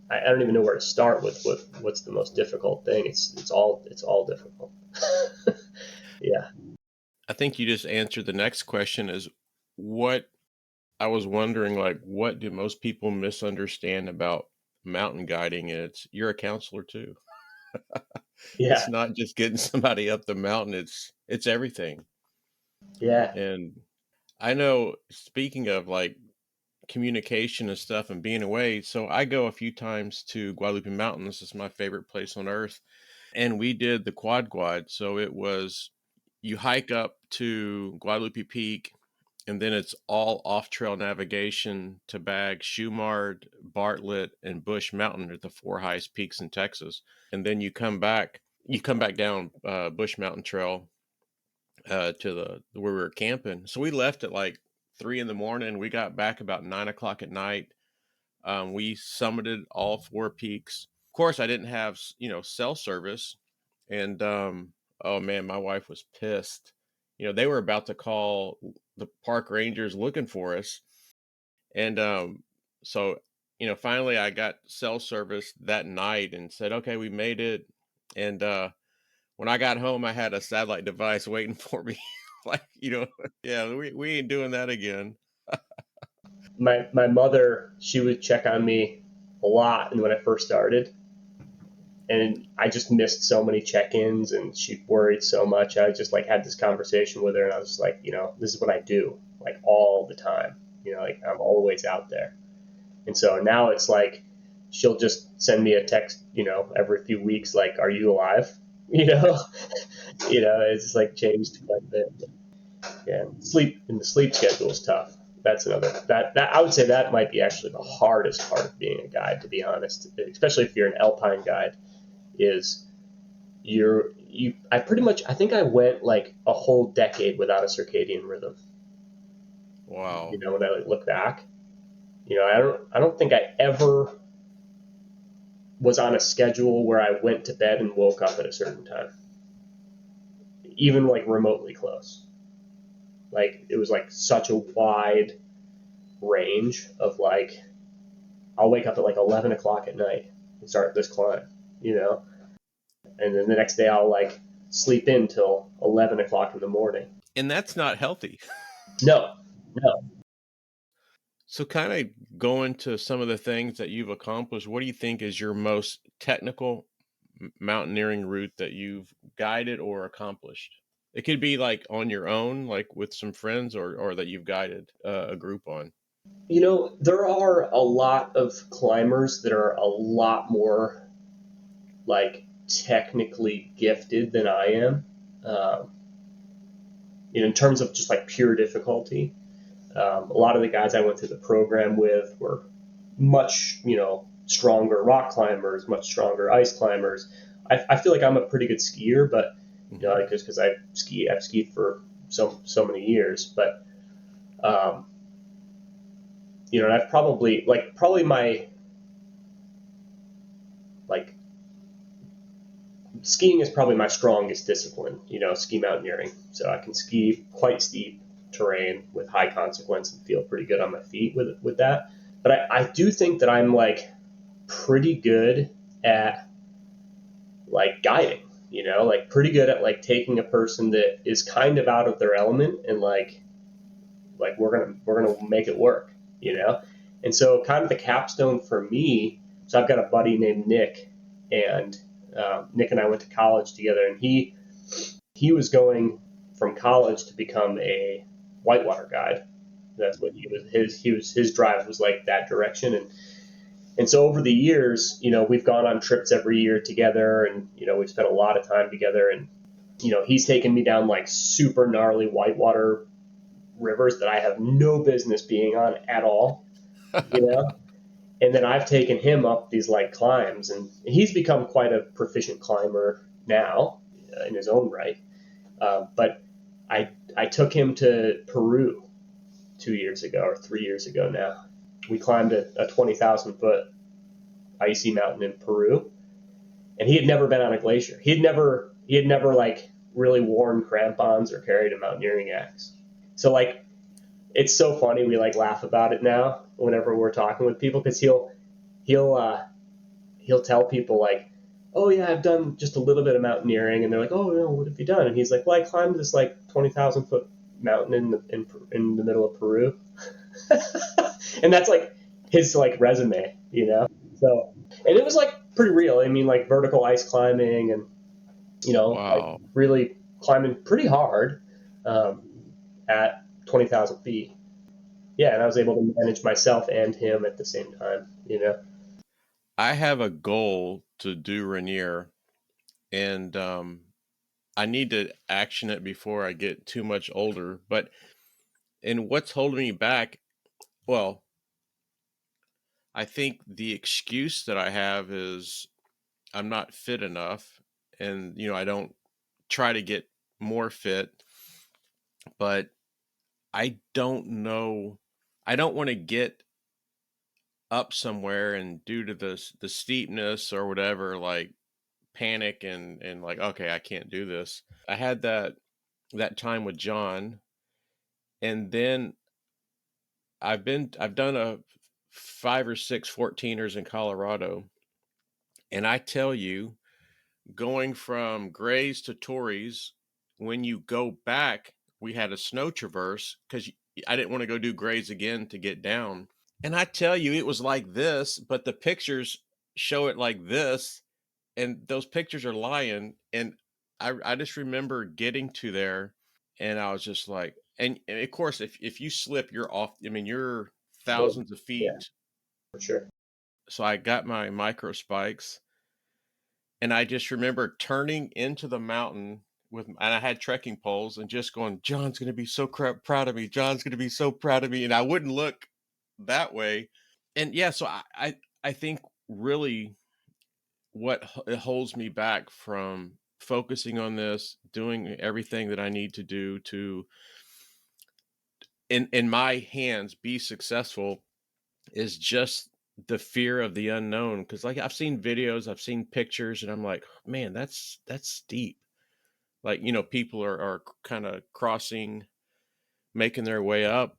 I don't even know where to start with what's the most difficult thing. It's all difficult. Yeah. I think you just answered the next question is what I was wondering, like, what do most people misunderstand about mountain guiding? And you're a counselor too. It's Yeah. not just getting somebody up the mountain, it's everything. Yeah. And I know, speaking of like communication and stuff and being away, so I go a few times to Guadalupe Mountains. It's my favorite place on earth. And we did the quad. So it was, you hike up to Guadalupe Peak, and then it's all off trail navigation to bag Shumard, Bartlett, and Bush Mountain are the four highest peaks in Texas. And then you come back down Bush Mountain Trail to the where we were camping. So we left at like 3 in the morning. We got back about 9 o'clock at night. We summited all four peaks. Of course, I didn't have cell service, and oh man, my wife was pissed. They were about to call the park rangers looking for us, and so finally I got cell service that night and said, okay, we made it. And when I got home, I had a satellite device waiting for me. Like, yeah, we ain't doing that again. My mother, she would check on me a lot, and when I first started, and I just missed so many check-ins, and she worried so much. I just like had this conversation with her, and I was like, this is what I do, like all the time. Like I'm always out there. And so now it's like she'll just send me a text, every few weeks, like, "Are you alive?" You know, it's just like changed quite a bit. Yeah, the sleep schedule is tough. That's another that I would say that might be actually the hardest part of being a guide, to be honest, especially if you're an alpine guide. Is I think I went like a whole decade without a circadian rhythm. Wow. When I look back, I don't think I ever was on a schedule where I went to bed and woke up at a certain time, even like remotely close. Like it was like such a wide range of like I'll wake up at like 11 o'clock at night and start this climb, and then the next day I'll like sleep in till 11 o'clock in the morning. And that's not healthy. No, no. So kind of going to some of the things that you've accomplished, what do you think is your most technical mountaineering route that you've guided or accomplished? It could be like on your own, like with some friends, or that you've guided a group on. There are a lot of climbers that are a lot more. like technically gifted than I am. In terms of just like pure difficulty. A lot of the guys I went through the program with were much, stronger rock climbers, much stronger ice climbers. I feel like I'm a pretty good skier, but just because I've skied for so many years. But and I've probably my like skiing is probably my strongest discipline. Ski mountaineering. So I can ski quite steep terrain with high consequence and feel pretty good on my feet with that. But I do think that I'm like pretty good at like guiding, like pretty good at like taking a person that is kind of out of their element and like we're gonna make it work, And so kind of the capstone for me. So I've got a buddy named Nick, and Nick and I went to college together, and he was going from college to become a whitewater guide. That's what his drive was like that direction. And so over the years, we've gone on trips every year together, and we've spent a lot of time together, and he's taken me down like super gnarly whitewater rivers that I have no business being on at all, And then I've taken him up these like climbs, and he's become quite a proficient climber now in his own right. But I took him to Peru 2 years ago or 3 years ago now. We climbed a 20,000 foot icy mountain in Peru, and he had never been on a glacier. He had never like really worn crampons or carried a mountaineering axe. So like, it's so funny. We like laugh about it now whenever we're talking with people, because he'll tell people like, oh yeah, I've done just a little bit of mountaineering, and they're like, oh no, what have you done? And he's like, well, I climbed this like 20,000 foot mountain in the middle of Peru, and that's like his like resume, So, and it was like pretty real. I mean, like vertical ice climbing, and like Wow. really climbing pretty hard at 20,000 feet. Yeah, and I was able to manage myself and him at the same time. I have a goal to do Rainier, and I need to action it before I get too much older. But and what's holding me back? Well, I think the excuse that I have is I'm not fit enough, and I don't try to get more fit, but I don't know. I don't want to get up somewhere and due to the steepness or whatever, like panic and like, okay, I can't do this. I had that time with John, and then I've done a 5 or 6 14ers in Colorado, and I tell you, going from Grays to Torreys, when you go back, we had a snow traverse because I didn't want to go do Grays again to get down. And I tell you, it was like this, but the pictures show it like this, and those pictures are lying. And I just remember getting to there, and I was just like, and of course, if you slip, you're off. I mean, you're Well, thousands of yeah, feet. for sure. So I got my micro spikes, and I just remember turning into the mountain and I had trekking poles and just going, John's going to be so proud of me. John's going to be so proud of me. And I wouldn't look that way. And yeah, so I think really what it holds me back from focusing on this, doing everything that I need to do to, in my hands, be successful is just the fear of the unknown. Cause like I've seen videos, I've seen pictures, and I'm like, man, that's steep. Like, people are kind of crossing, making their way up.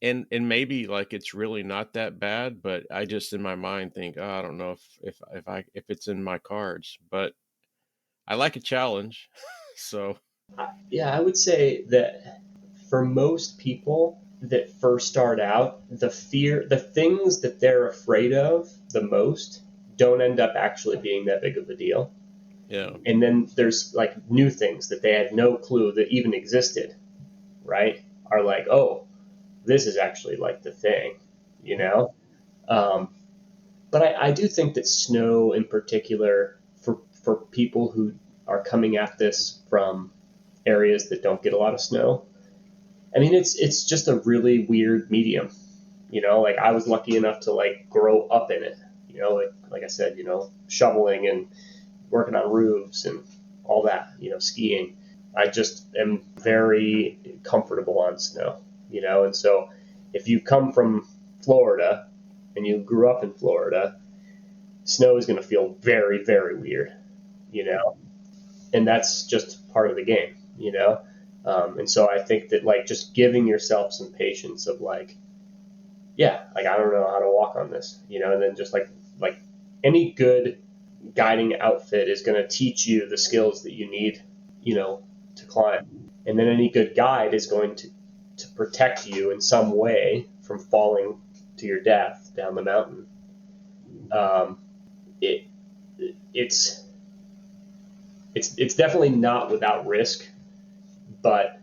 And maybe like it's really not that bad, but I just in my mind think, oh, I don't know if it's in my cards. But I like a challenge. So Yeah, I would say that for most people that first start out, the things that they're afraid of the most don't end up actually being that big of a deal. yeah. And then there's like new things that they had no clue that even existed, right? Are like, oh, this is actually like the thing, you know? But I do think that snow in particular, for for people who are coming at this from areas that don't get a lot of snow, I mean, it's just a really weird medium. Like I was lucky enough to like grow up in it. Like I said, shoveling and working on roofs and all that. Skiing. I just am very comfortable on snow. And so if you come from Florida and you grew up in Florida, snow is going to feel very, very weird. You know, and that's just part of the game. And so I think that like just giving yourself some patience of like, yeah, like I don't know how to walk on this, and then just like any good guiding outfit is going to teach you the skills that you need, to climb. And then any good guide is going to protect you in some way from falling to your death down the mountain. Um, it it's it's definitely not without risk, but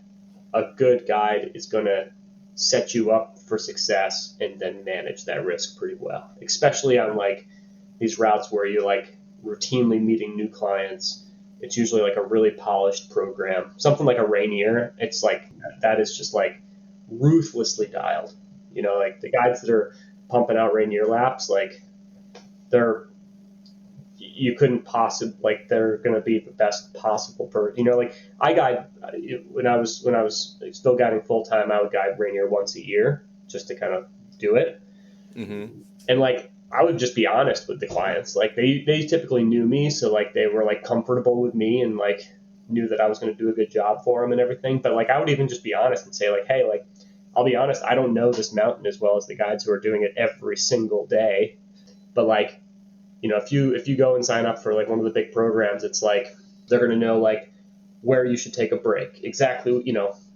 a good guide is going to set you up for success and then manage that risk pretty well, especially on like these routes where you're like routinely meeting new clients. It's usually like a really polished program, something like a Rainier. It's like that is just like ruthlessly dialed. Like the guides that are pumping out Rainier laps, like they're you couldn't possibly like they're going to be the best possible like I guide when I was still guiding full time. I would guide Rainier once a year just to kind of do it. Mm-hmm. And like I would just be honest with the clients. Like they typically knew me, so like they were like comfortable with me and like knew that I was going to do a good job for them and everything. But like I would even just be honest and say like, hey, like I'll be honest, I don't know this mountain as well as the guides who are doing it every single day. But like, if you go and sign up for like one of the big programs, it's like they're going to know like where you should take a break. Exactly,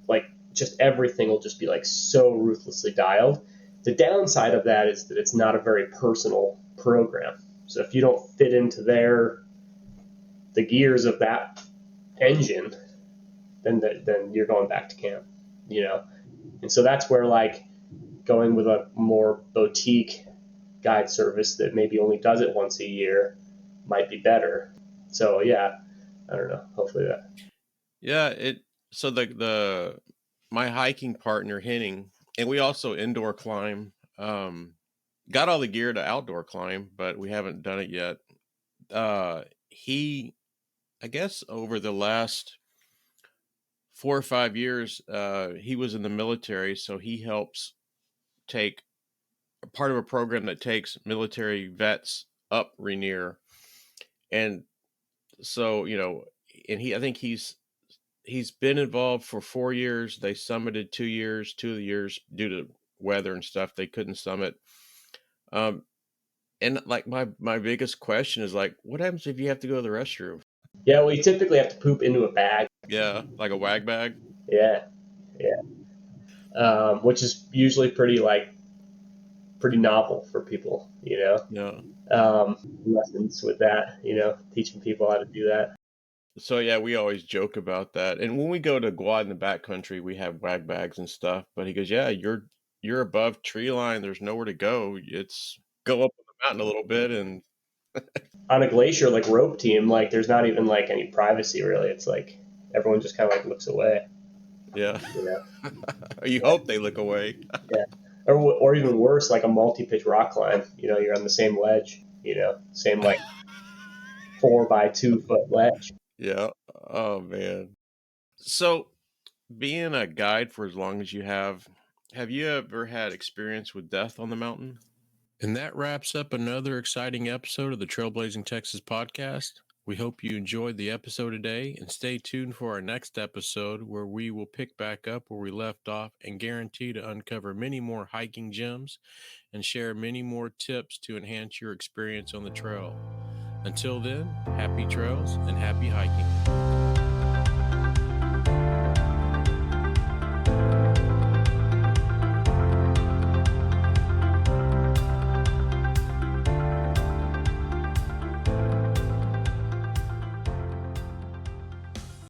like just everything will just be like so ruthlessly dialed. The downside of that is that it's not a very personal program. So if you don't fit into the gears of that engine, then you're going back to camp, And so that's where like going with a more boutique guide service that maybe only does it once a year might be better. So yeah, I don't know. Hopefully that. Yeah, so the my hiking partner Henning, and we also indoor climb. Got all the gear to outdoor climb, but we haven't done it yet. He, I guess, over the last 4 or 5 years, he was in the military, so he helps take part of a program that takes military vets up Rainier, and so and I think he's been involved for 4 years. They summited 2 years, 2 years due to weather and stuff. They couldn't summit. Um, and like my biggest question is like, what happens if you have to go to the restroom? Yeah, we typically have to poop into a bag. Yeah, like a wag bag. Yeah, yeah. Which is usually pretty novel for people. Yeah. Lessons with that. Teaching people how to do that. So yeah, we always joke about that. And when we go to Guad in the backcountry, we have wag bags and stuff. But he goes, "Yeah, you're above tree line. There's nowhere to go. It's go up on the mountain a little bit." And On a glacier like rope team, like there's not even like any privacy really. It's like everyone just kind of like looks away. yeah, You know. you hope they look away. Yeah. Or even worse, like a multi-pitch rock climb. You're on the same ledge. Same like 4 by 2 foot ledge. Yeah. Oh man. So being a guide for as long as you have you ever had experience with death on the mountain? And that wraps up another exciting episode of the Trailblazing Texas podcast. We hope you enjoyed the episode today and stay tuned for our next episode where we will pick back up where we left off and guarantee to uncover many more hiking gems and share many more tips to enhance your experience on the trail. Until then, happy trails and happy hiking.